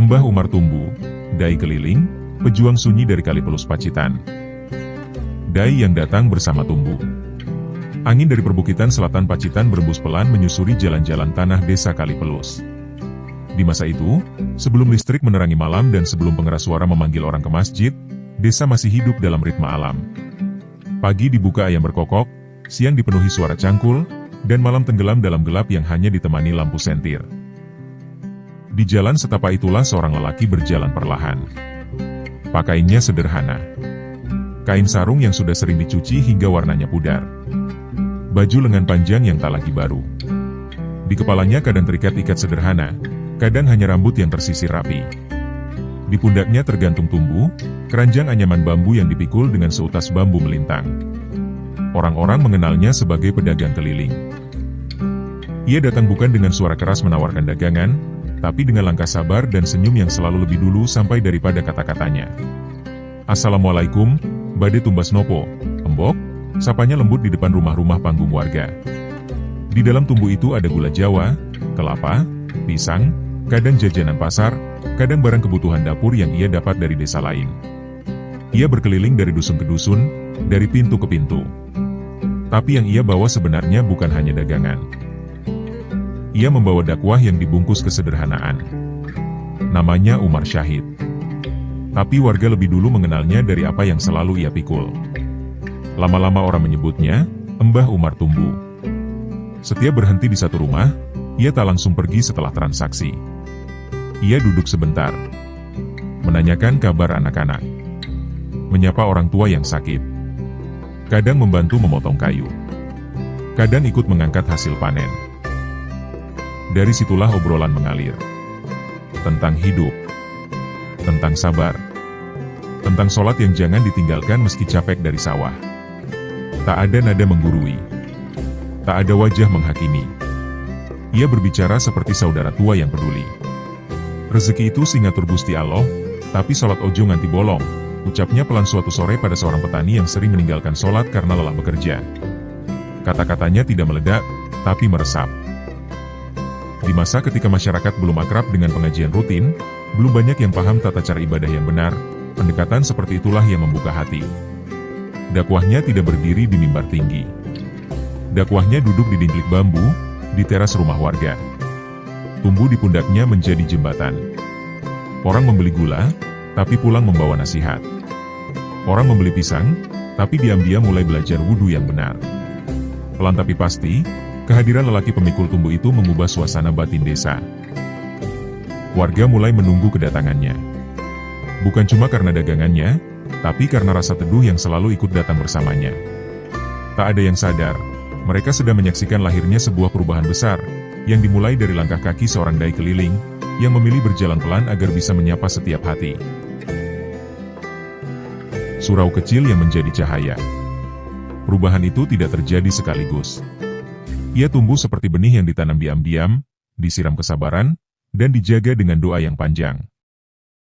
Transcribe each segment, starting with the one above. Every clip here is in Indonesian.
Mbah Umar Tumbu, dai keliling, pejuang sunyi dari Kalipelus Pacitan. Dai yang datang bersama Tumbu. Angin dari perbukitan selatan Pacitan berembus pelan menyusuri jalan-jalan tanah desa Kalipelus. Di masa itu, sebelum listrik menerangi malam dan sebelum pengeras suara memanggil orang ke masjid, desa masih hidup dalam ritme alam. Pagi dibuka ayam berkokok, siang dipenuhi suara cangkul, dan malam tenggelam dalam gelap yang hanya ditemani lampu sentir. Di jalan setapak itulah seorang lelaki berjalan perlahan. Pakaiannya sederhana. Kain sarung yang sudah sering dicuci hingga warnanya pudar. Baju lengan panjang yang tak lagi baru. Di kepalanya kadang terikat ikat sederhana, kadang hanya rambut yang tersisir rapi. Di pundaknya tergantung tumbu, keranjang anyaman bambu yang dipikul dengan seutas bambu melintang. Orang-orang mengenalnya sebagai pedagang keliling. Ia datang bukan dengan suara keras menawarkan dagangan, tapi dengan langkah sabar dan senyum yang selalu lebih dulu sampai daripada kata-katanya. "Assalamualaikum, Bade Tumbas Nopo, Embok," sapanya lembut di depan rumah-rumah panggung warga. Di dalam tumbu itu ada gula Jawa, kelapa, pisang, kadang jajanan pasar, kadang barang kebutuhan dapur yang ia dapat dari desa lain. Ia berkeliling dari dusun ke dusun, dari pintu ke pintu. Tapi yang ia bawa sebenarnya bukan hanya dagangan. Ia membawa dakwah yang dibungkus kesederhanaan. Namanya Umar Syahid. Tapi warga lebih dulu mengenalnya dari apa yang selalu ia pikul. Lama-lama orang menyebutnya, Mbah Umar Tumbu. Setiap berhenti di satu rumah, ia tak langsung pergi setelah transaksi. Ia duduk sebentar, menanyakan kabar anak-anak, menyapa orang tua yang sakit, kadang membantu memotong kayu, kadang ikut mengangkat hasil panen. Dari situlah obrolan mengalir. Tentang hidup, tentang sabar, tentang sholat yang jangan ditinggalkan meski capek dari sawah. Tak ada nada menggurui, tak ada wajah menghakimi. Ia berbicara seperti saudara tua yang peduli. Rezeki itu singatur Gusti Allah, tapi sholat ojo nganti bolong, ucapnya pelan suatu sore pada seorang petani yang sering meninggalkan sholat karena lelah bekerja. Kata-katanya tidak meledak, tapi meresap. Di masa ketika masyarakat belum akrab dengan pengajian rutin, belum banyak yang paham tata cara ibadah yang benar, pendekatan seperti itulah yang membuka hati. Dakwahnya tidak berdiri di mimbar tinggi. Dakwahnya duduk di dinding bambu, di teras rumah warga. Tumbuh di pundaknya menjadi jembatan. Orang membeli gula, tapi pulang membawa nasihat. Orang membeli pisang, tapi diam-diam mulai belajar wudhu yang benar. Pelan tapi pasti, kehadiran lelaki pemikul tumbuh itu mengubah suasana batin desa. Warga mulai menunggu kedatangannya. Bukan cuma karena dagangannya, tapi karena rasa teduh yang selalu ikut datang bersamanya. Tak ada yang sadar, mereka sedang menyaksikan lahirnya sebuah perubahan besar, yang dimulai dari langkah kaki seorang dai keliling, yang memilih berjalan pelan agar bisa menyapa setiap hati. Surau kecil yang menjadi cahaya. Perubahan itu tidak terjadi sekaligus. Ia tumbuh seperti benih yang ditanam diam-diam, disiram kesabaran, dan dijaga dengan doa yang panjang.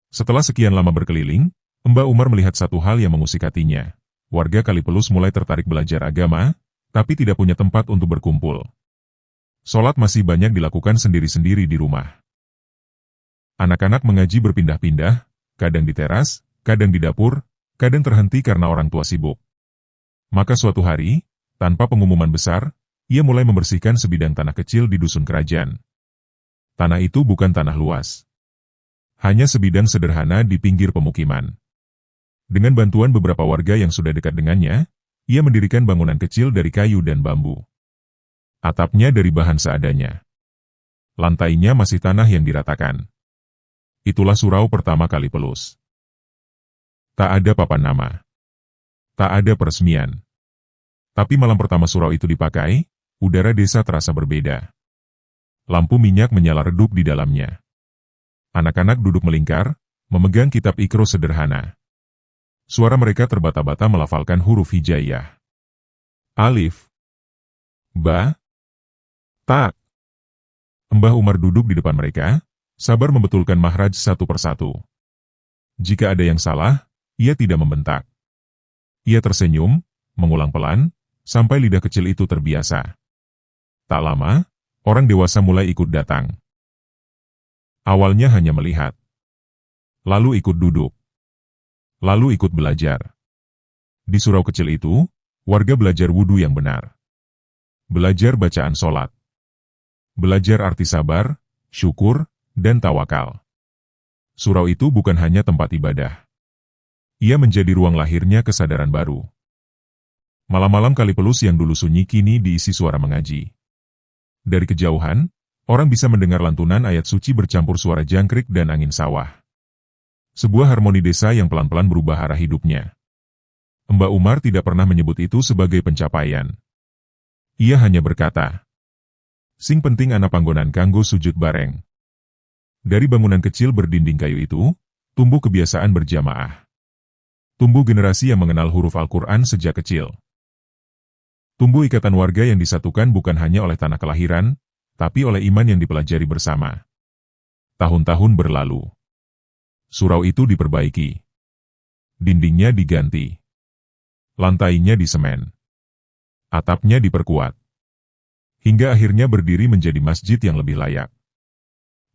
Setelah sekian lama berkeliling, Mbah Umar melihat satu hal yang mengusik hatinya. Warga Kalipelus mulai tertarik belajar agama, tapi tidak punya tempat untuk berkumpul. Sholat masih banyak dilakukan sendiri-sendiri di rumah. Anak-anak mengaji berpindah-pindah, kadang di teras, kadang di dapur, kadang terhenti karena orang tua sibuk. Maka suatu hari, tanpa pengumuman besar, ia mulai membersihkan sebidang tanah kecil di dusun kerajaan. Tanah itu bukan tanah luas. Hanya sebidang sederhana di pinggir pemukiman. Dengan bantuan beberapa warga yang sudah dekat dengannya, ia mendirikan bangunan kecil dari kayu dan bambu. Atapnya dari bahan seadanya. Lantainya masih tanah yang diratakan. Itulah surau pertama Kalipelus. Tak ada papan nama. Tak ada peresmian. Tapi malam pertama surau itu dipakai, udara desa terasa berbeda. Lampu minyak menyala redup di dalamnya. Anak-anak duduk melingkar, memegang kitab Iqra sederhana. Suara mereka terbata-bata melafalkan huruf hijaiyah. Alif. Ba. Tak. Mbah Umar duduk di depan mereka, sabar membetulkan mahraj satu persatu. Jika ada yang salah, ia tidak membentak. Ia tersenyum, mengulang pelan, sampai lidah kecil itu terbiasa. Tak lama, orang dewasa mulai ikut datang. Awalnya hanya melihat. lalu ikut duduk, lalu ikut belajar. Di surau kecil itu, warga belajar wudhu yang benar. Belajar bacaan sholat. Belajar arti sabar, syukur, dan tawakal. Surau itu bukan hanya tempat ibadah. Ia menjadi ruang lahirnya kesadaran baru. Malam-malam Kalipelus yang dulu sunyi kini diisi suara mengaji. Dari kejauhan, orang bisa mendengar lantunan ayat suci bercampur suara jangkrik dan angin sawah. Sebuah harmoni desa yang pelan-pelan berubah arah hidupnya. Mbak Umar tidak pernah menyebut itu sebagai pencapaian. Ia hanya berkata, "Sing penting ana panggonan kanggo sujud bareng." Dari bangunan kecil berdinding kayu itu, tumbuh kebiasaan berjamaah. Tumbuh generasi yang mengenal huruf Al-Quran sejak kecil. Tumbuh ikatan warga yang disatukan bukan hanya oleh tanah kelahiran, tapi oleh iman yang dipelajari bersama. Tahun-tahun berlalu. Surau itu diperbaiki. Dindingnya diganti. Lantainya disemen. Atapnya diperkuat. Hingga akhirnya berdiri menjadi masjid yang lebih layak.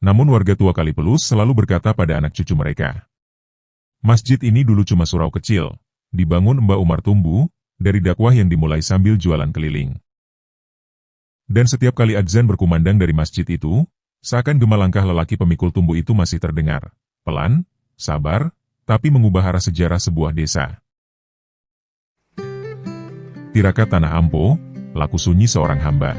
Namun warga tua Kalipelus selalu berkata pada anak cucu mereka, "Masjid ini dulu cuma surau kecil, dibangun Mbak Umar Tumbu, dari dakwah yang dimulai sambil jualan keliling." Dan setiap kali adzan berkumandang dari masjid itu, seakan gema langkah lelaki pemikul tumbuh itu masih terdengar, pelan, sabar, tapi mengubah arah sejarah sebuah desa. Tirakat Tanah Ampo, laku sunyi seorang hamba.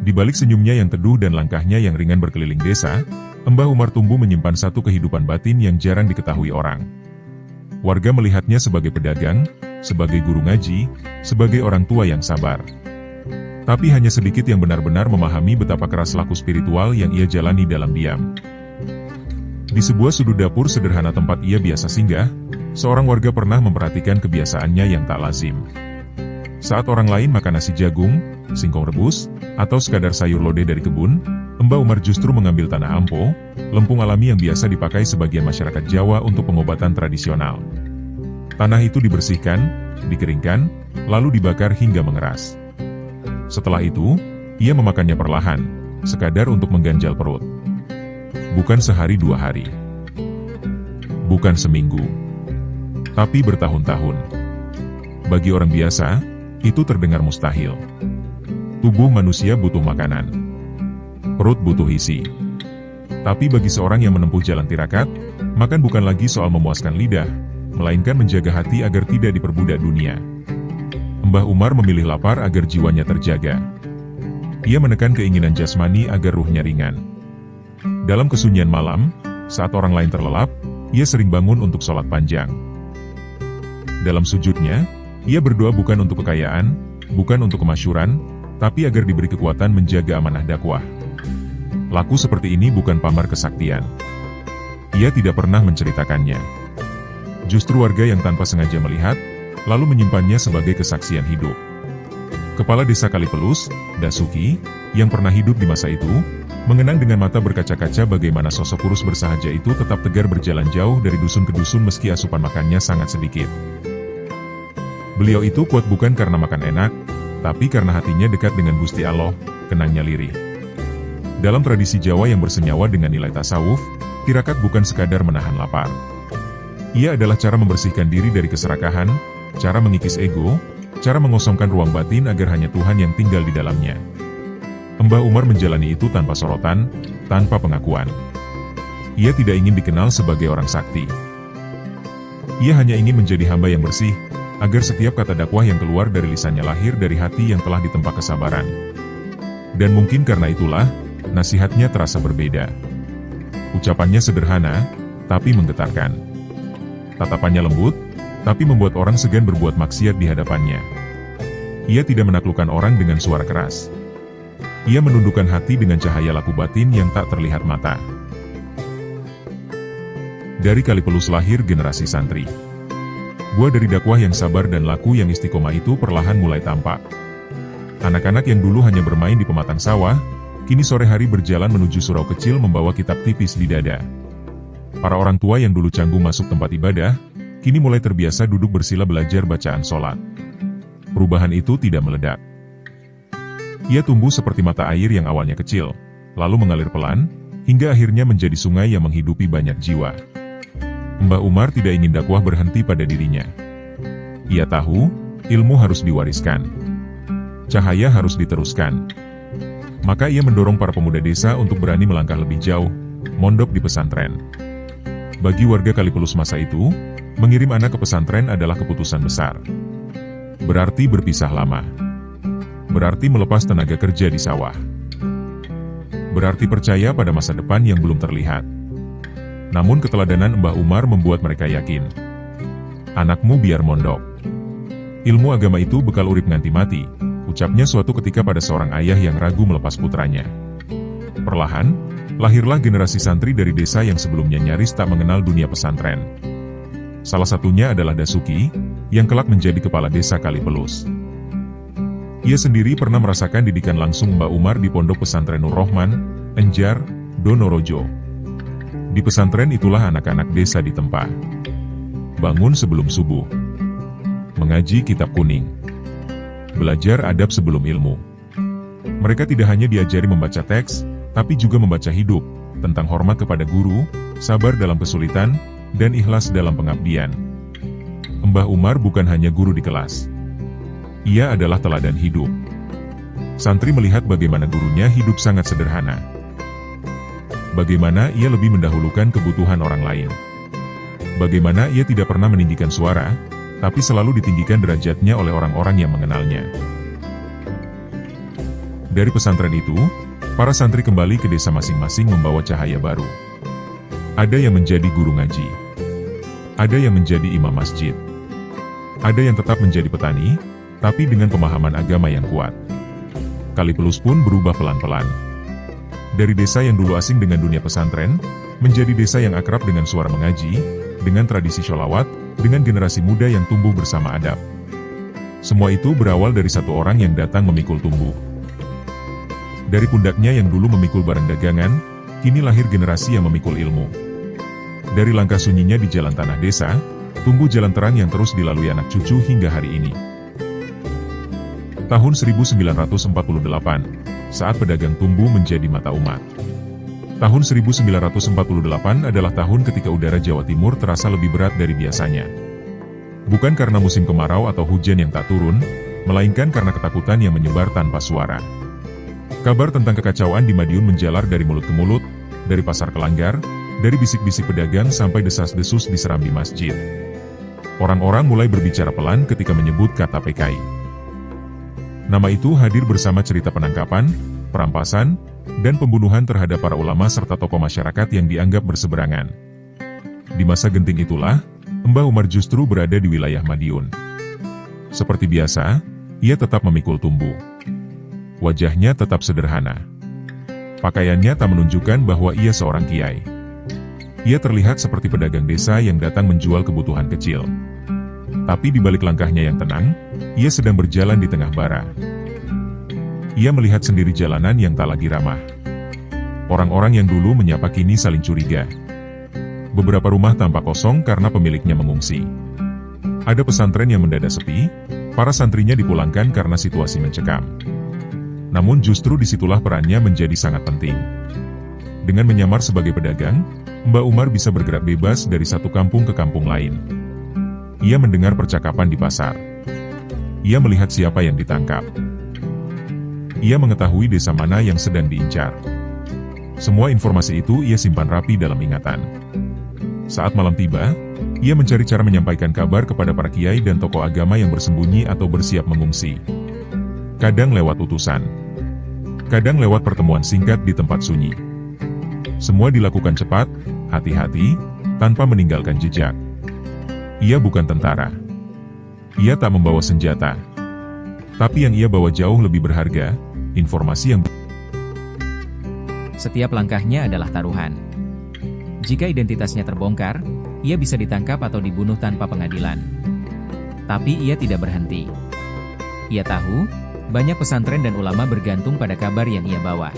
Di balik senyumnya yang teduh dan langkahnya yang ringan berkeliling desa, Mbah Umar Tumbu menyimpan satu kehidupan batin yang jarang diketahui orang. Warga melihatnya sebagai pedagang, sebagai guru ngaji, sebagai orang tua yang sabar. Tapi hanya sedikit yang benar-benar memahami betapa keras laku spiritual yang ia jalani dalam diam. Di sebuah sudut dapur sederhana tempat ia biasa singgah, seorang warga pernah memperhatikan kebiasaannya yang tak lazim. Saat orang lain makan nasi jagung, singkong rebus, atau sekadar sayur lodeh dari kebun, Mbah Umar justru mengambil tanah ampo, lempung alami yang biasa dipakai sebagian masyarakat Jawa untuk pengobatan tradisional. Tanah itu dibersihkan, dikeringkan, lalu dibakar hingga mengeras. Setelah itu, ia memakannya perlahan, sekadar untuk mengganjal perut. Bukan sehari dua hari. Bukan seminggu. Tapi bertahun-tahun. Bagi orang biasa, itu terdengar mustahil. Tubuh manusia butuh makanan. Perut butuh isi. Tapi bagi seorang yang menempuh jalan tirakat, makan bukan lagi soal memuaskan lidah, melainkan menjaga hati agar tidak diperbudak dunia. Mbah Umar memilih lapar agar jiwanya terjaga. Ia menekan keinginan jasmani agar ruhnya ringan. Dalam kesunyian malam, saat orang lain terlelap, ia sering bangun untuk sholat panjang. Dalam sujudnya, ia berdoa bukan untuk kekayaan, bukan untuk kemasyhuran, tapi agar diberi kekuatan menjaga amanah dakwah. Laku seperti ini bukan pamar kesaktian. Ia tidak pernah menceritakannya. Justru warga yang tanpa sengaja melihat, lalu menyimpannya sebagai kesaksian hidup. Kepala Desa Kalipelus, Dasuki, yang pernah hidup di masa itu, mengenang dengan mata berkaca-kaca bagaimana sosok kurus bersahaja itu tetap tegar berjalan jauh dari dusun ke dusun meski asupan makannya sangat sedikit. Beliau itu kuat bukan karena makan enak, tapi karena hatinya dekat dengan Gusti Allah, kenangnya lirih. Dalam tradisi Jawa yang bersenyawa dengan nilai tasawuf, tirakat bukan sekadar menahan lapar. Ia adalah cara membersihkan diri dari keserakahan, cara mengikis ego, cara mengosongkan ruang batin agar hanya Tuhan yang tinggal di dalamnya. Mbah Umar menjalani itu tanpa sorotan, tanpa pengakuan. Ia tidak ingin dikenal sebagai orang sakti. Ia hanya ingin menjadi hamba yang bersih, agar setiap kata dakwah yang keluar dari lisannya lahir dari hati yang telah ditempa kesabaran. Dan mungkin karena itulah, nasihatnya terasa berbeda. Ucapannya sederhana, tapi menggetarkan. Tatapannya lembut, tapi membuat orang segan berbuat maksiat di hadapannya. Ia tidak menaklukkan orang dengan suara keras. Ia menundukkan hati dengan cahaya laku batin yang tak terlihat mata. Dari Kalipelus lahir generasi santri. Buah dari dakwah yang sabar dan laku yang istiqomah itu perlahan mulai tampak. Anak-anak yang dulu hanya bermain di pematang sawah, kini sore hari berjalan menuju surau kecil membawa kitab tipis di dada. Para orang tua yang dulu canggung masuk tempat ibadah, kini mulai terbiasa duduk bersila belajar bacaan sholat. Perubahan itu tidak meledak. Ia tumbuh seperti mata air yang awalnya kecil, lalu mengalir pelan, hingga akhirnya menjadi sungai yang menghidupi banyak jiwa. Mbah Umar tidak ingin dakwah berhenti pada dirinya. Ia tahu, ilmu harus diwariskan. Cahaya harus diteruskan. Maka ia mendorong para pemuda desa untuk berani melangkah lebih jauh, mondok di pesantren. Bagi warga Kalipelus masa itu, mengirim anak ke pesantren adalah keputusan besar. Berarti berpisah lama. Berarti melepas tenaga kerja di sawah. Berarti percaya pada masa depan yang belum terlihat. Namun keteladanan Mbah Umar membuat mereka yakin. Anakmu biar mondok. Ilmu agama itu bekal urip nganti mati, ucapnya suatu ketika pada seorang ayah yang ragu melepas putranya. Perlahan, lahirlah generasi santri dari desa yang sebelumnya nyaris tak mengenal dunia pesantren. Salah satunya adalah Dasuki, yang kelak menjadi kepala desa Kalipelus. Ia sendiri pernah merasakan didikan langsung Mbah Umar di pondok pesantren Nur Rohman, Enjar, Donorojo. Di pesantren itulah anak-anak desa ditempa. Bangun sebelum subuh. Mengaji kitab kuning. Belajar adab sebelum ilmu. Mereka tidak hanya diajari membaca teks, tapi juga membaca hidup, tentang hormat kepada guru, sabar dalam kesulitan, dan ikhlas dalam pengabdian. Mbah Umar bukan hanya guru di kelas. Ia adalah teladan hidup. Santri melihat bagaimana gurunya hidup sangat sederhana. Bagaimana ia lebih mendahulukan kebutuhan orang lain. Bagaimana ia tidak pernah meninggikan suara, tapi selalu ditinggikan derajatnya oleh orang-orang yang mengenalnya. Dari pesantren itu, para santri kembali ke desa masing-masing membawa cahaya baru. Ada yang menjadi guru ngaji. Ada yang menjadi imam masjid. Ada yang tetap menjadi petani, tapi dengan pemahaman agama yang kuat. Kalipelus pun berubah pelan-pelan. Dari desa yang dulu asing dengan dunia pesantren, menjadi desa yang akrab dengan suara mengaji, dengan tradisi sholawat, dengan generasi muda yang tumbuh bersama adab. Semua itu berawal dari satu orang yang datang memikul tumbuh. Dari pundaknya yang dulu memikul barang dagangan, kini lahir generasi yang memikul ilmu. Dari langkah sunyinya di jalan tanah desa, tumbuh jalan terang yang terus dilalui anak cucu hingga hari ini. Tahun 1948, saat pedagang tumbuh menjadi mata umat. Tahun 1948 adalah tahun ketika udara Jawa Timur terasa lebih berat dari biasanya. Bukan karena musim kemarau atau hujan yang tak turun, melainkan karena ketakutan yang menyebar tanpa suara. Kabar tentang kekacauan di Madiun menjalar dari mulut ke mulut, dari pasar ke langgar, dari bisik-bisik pedagang sampai desas-desus di serambi masjid. Orang-orang mulai berbicara pelan ketika menyebut kata PKI. Nama itu hadir bersama cerita penangkapan, perampasan, dan pembunuhan terhadap para ulama serta tokoh masyarakat yang dianggap berseberangan. Di masa genting itulah, Mbah Umar justru berada di wilayah Madiun. Seperti biasa, ia tetap memikul tumbuh. Wajahnya tetap sederhana. Pakaiannya tak menunjukkan bahwa ia seorang kiai. Ia terlihat seperti pedagang desa yang datang menjual kebutuhan kecil. Tapi di balik langkahnya yang tenang, ia sedang berjalan di tengah bara. Ia melihat sendiri jalanan yang tak lagi ramah. Orang-orang yang dulu menyapa kini saling curiga. Beberapa rumah tampak kosong karena pemiliknya mengungsi. Ada pesantren yang mendadak sepi, para santrinya dipulangkan karena situasi mencekam. Namun justru disitulah perannya menjadi sangat penting. Dengan menyamar sebagai pedagang, Mbah Umar bisa bergerak bebas dari satu kampung ke kampung lain. Ia mendengar percakapan di pasar. Ia melihat siapa yang ditangkap. Ia mengetahui desa mana yang sedang diincar. Semua informasi itu ia simpan rapi dalam ingatan. Saat malam tiba, ia mencari cara menyampaikan kabar kepada para kiai dan tokoh agama yang bersembunyi atau bersiap mengungsi. Kadang lewat utusan. Kadang lewat pertemuan singkat di tempat sunyi. Semua dilakukan cepat, hati-hati, tanpa meninggalkan jejak. Ia bukan tentara. Ia tak membawa senjata. Tapi yang ia bawa jauh lebih berharga, informasi yang... Setiap langkahnya adalah taruhan. Jika identitasnya terbongkar, ia bisa ditangkap atau dibunuh tanpa pengadilan. Tapi ia tidak berhenti. Ia tahu, banyak pesantren dan ulama bergantung pada kabar yang ia bawa.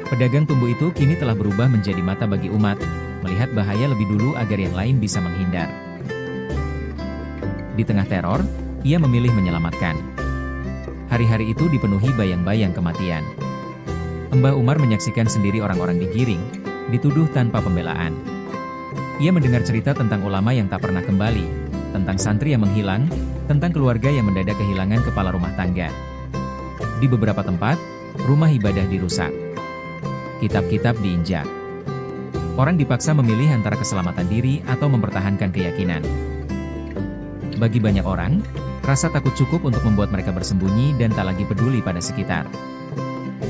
Pedagang tumbuh itu kini telah berubah menjadi mata bagi umat, melihat bahaya lebih dulu agar yang lain bisa menghindar. Di tengah teror, ia memilih menyelamatkan. Hari-hari itu dipenuhi bayang-bayang kematian. Mbah Umar menyaksikan sendiri orang-orang digiring, dituduh tanpa pembelaan. Ia mendengar cerita tentang ulama yang tak pernah kembali, tentang santri yang menghilang, tentang keluarga yang mendadak kehilangan kepala rumah tangga. Di beberapa tempat, rumah ibadah dirusak. Kitab-kitab diinjak. Orang dipaksa memilih antara keselamatan diri atau mempertahankan keyakinan. Bagi banyak orang, rasa takut cukup untuk membuat mereka bersembunyi dan tak lagi peduli pada sekitar.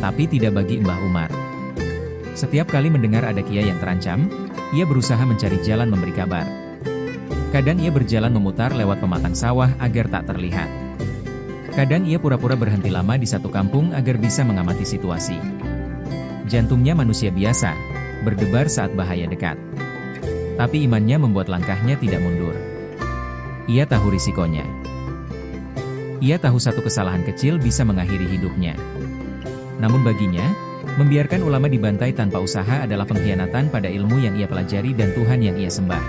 Tapi tidak bagi Mbah Umar. Setiap kali mendengar ada kiai yang terancam, ia berusaha mencari jalan memberi kabar. Kadang ia berjalan memutar lewat pematang sawah agar tak terlihat. Kadang ia pura-pura berhenti lama di satu kampung agar bisa mengamati situasi. Jantungnya manusia biasa, berdebar saat bahaya dekat. Tapi imannya membuat langkahnya tidak mundur. Ia tahu risikonya. Ia tahu satu kesalahan kecil bisa mengakhiri hidupnya. Namun baginya, membiarkan ulama dibantai tanpa usaha adalah pengkhianatan pada ilmu yang ia pelajari dan Tuhan yang ia sembah.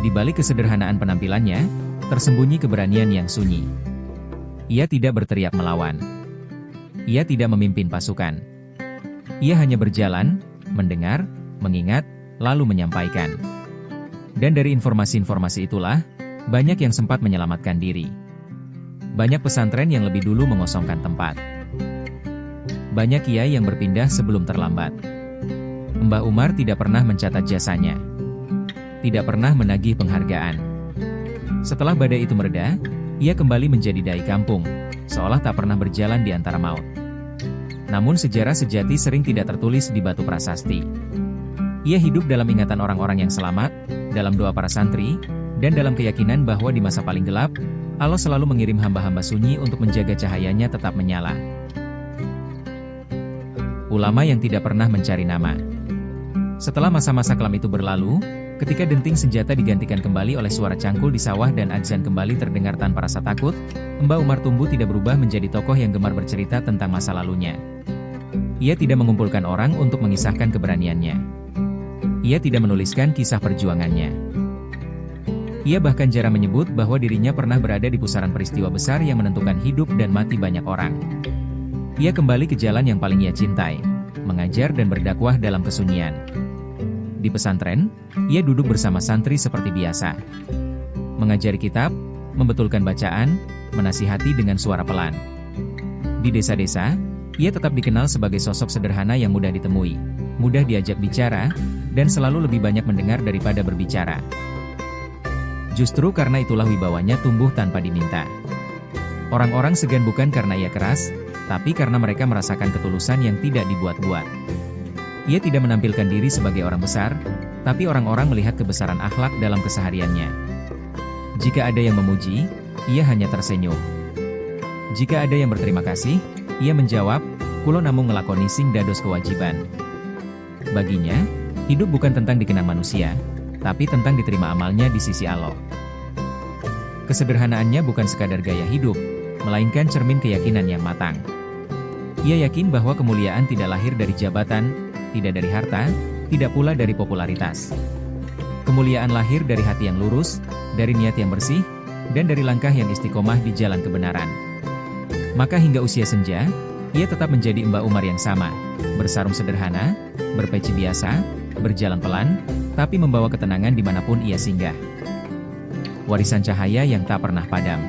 Di balik kesederhanaan penampilannya, tersembunyi keberanian yang sunyi. Ia tidak berteriak melawan. Ia tidak memimpin pasukan. Ia hanya berjalan, mendengar, mengingat, lalu menyampaikan. Dan dari informasi-informasi itulah, banyak yang sempat menyelamatkan diri. Banyak pesantren yang lebih dulu mengosongkan tempat. Banyak kiai yang berpindah sebelum terlambat. Mbah Umar tidak pernah mencatat jasanya. Tidak pernah menagih penghargaan. Setelah badai itu mereda, ia kembali menjadi dai kampung, seolah tak pernah berjalan di antara maut. Namun sejarah sejati sering tidak tertulis di batu prasasti. Ia hidup dalam ingatan orang-orang yang selamat, dalam doa para santri, dan dalam keyakinan bahwa di masa paling gelap, Allah selalu mengirim hamba-hamba sunyi untuk menjaga cahayanya tetap menyala. Ulama yang tidak pernah mencari nama. Setelah masa-masa kelam itu berlalu, ketika denting senjata digantikan kembali oleh suara cangkul di sawah dan adzan kembali terdengar tanpa rasa takut, Mbah Umar tumbuh tidak berubah menjadi tokoh yang gemar bercerita tentang masa lalunya. Ia tidak mengumpulkan orang untuk mengisahkan keberaniannya. Ia tidak menuliskan kisah perjuangannya. Ia bahkan jarang menyebut bahwa dirinya pernah berada di pusaran peristiwa besar yang menentukan hidup dan mati banyak orang. Ia kembali ke jalan yang paling ia cintai, mengajar dan berdakwah dalam kesunyian. Di pesantren, ia duduk bersama santri seperti biasa. Mengajari kitab, membetulkan bacaan, menasihati dengan suara pelan. Di desa-desa, ia tetap dikenal sebagai sosok sederhana yang mudah ditemui, mudah diajak bicara, dan selalu lebih banyak mendengar daripada berbicara. Justru karena itulah wibawanya tumbuh tanpa diminta. Orang-orang segan bukan karena ia keras, tapi karena mereka merasakan ketulusan yang tidak dibuat-buat. Ia tidak menampilkan diri sebagai orang besar, tapi orang-orang melihat kebesaran akhlak dalam kesehariannya. Jika ada yang memuji, ia hanya tersenyum. Jika ada yang berterima kasih, ia menjawab, "Kulo namung ngelakoni sing dados kewajiban." Baginya, hidup bukan tentang dikenang manusia, tapi tentang diterima amalnya di sisi Allah. Kesederhanaannya bukan sekadar gaya hidup, melainkan cermin keyakinan yang matang. Ia yakin bahwa kemuliaan tidak lahir dari jabatan, tidak dari harta, tidak pula dari popularitas. Kemuliaan lahir dari hati yang lurus, dari niat yang bersih, dan dari langkah yang istiqomah di jalan kebenaran. Maka hingga usia senja, ia tetap menjadi Mbah Umar yang sama, bersarung sederhana, berpeci biasa, berjalan pelan, tapi membawa ketenangan dimanapun ia singgah. Warisan cahaya yang tak pernah padam.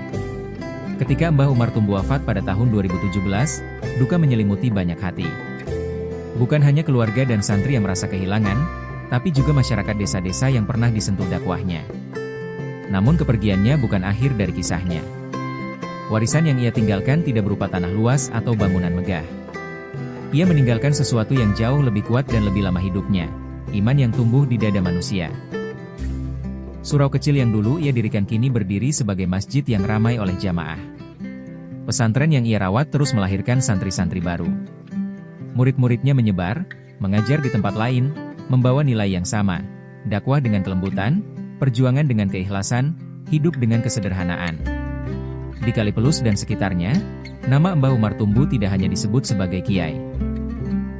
Ketika Mbah Umar tumbuh wafat pada tahun 2017, duka menyelimuti banyak hati. Bukan hanya keluarga dan santri yang merasa kehilangan, tapi juga masyarakat desa-desa yang pernah disentuh dakwahnya. Namun kepergiannya bukan akhir dari kisahnya. Warisan yang ia tinggalkan tidak berupa tanah luas atau bangunan megah. Ia meninggalkan sesuatu yang jauh lebih kuat dan lebih lama hidupnya, iman yang tumbuh di dada manusia. Surau kecil yang dulu ia dirikan kini berdiri sebagai masjid yang ramai oleh jamaah. Pesantren yang ia rawat terus melahirkan santri-santri baru. Murid-muridnya menyebar, mengajar di tempat lain, membawa nilai yang sama, dakwah dengan kelembutan, perjuangan dengan keikhlasan, hidup dengan kesederhanaan. Di Kalipelus dan sekitarnya, nama Mbah Umar tumbuh tidak hanya disebut sebagai kiai.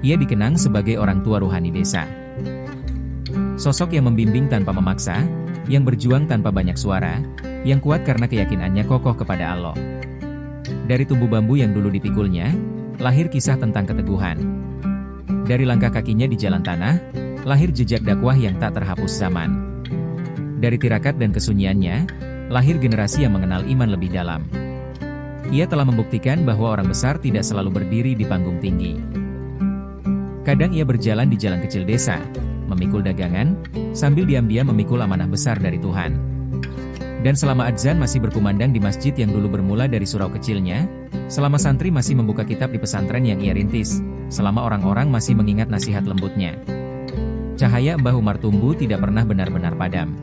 Ia dikenang sebagai orang tua ruhani desa. Sosok yang membimbing tanpa memaksa, yang berjuang tanpa banyak suara, yang kuat karena keyakinannya kokoh kepada Allah. Dari tumbuh bambu yang dulu dipikulnya, lahir kisah tentang keteguhan. Dari langkah kakinya di jalan tanah, lahir jejak dakwah yang tak terhapus zaman. Dari tirakat dan kesunyiannya, lahir generasi yang mengenal iman lebih dalam. Ia telah membuktikan bahwa orang besar tidak selalu berdiri di panggung tinggi. Kadang ia berjalan di jalan kecil desa, memikul dagangan, sambil diam-diam memikul amanah besar dari Tuhan. Dan selama adzan masih berkumandang di masjid yang dulu bermula dari surau kecilnya, selama santri masih membuka kitab di pesantren yang ia rintis, selama orang-orang masih mengingat nasihat lembutnya, cahaya Mbah Umar Tumbu tidak pernah benar-benar padam.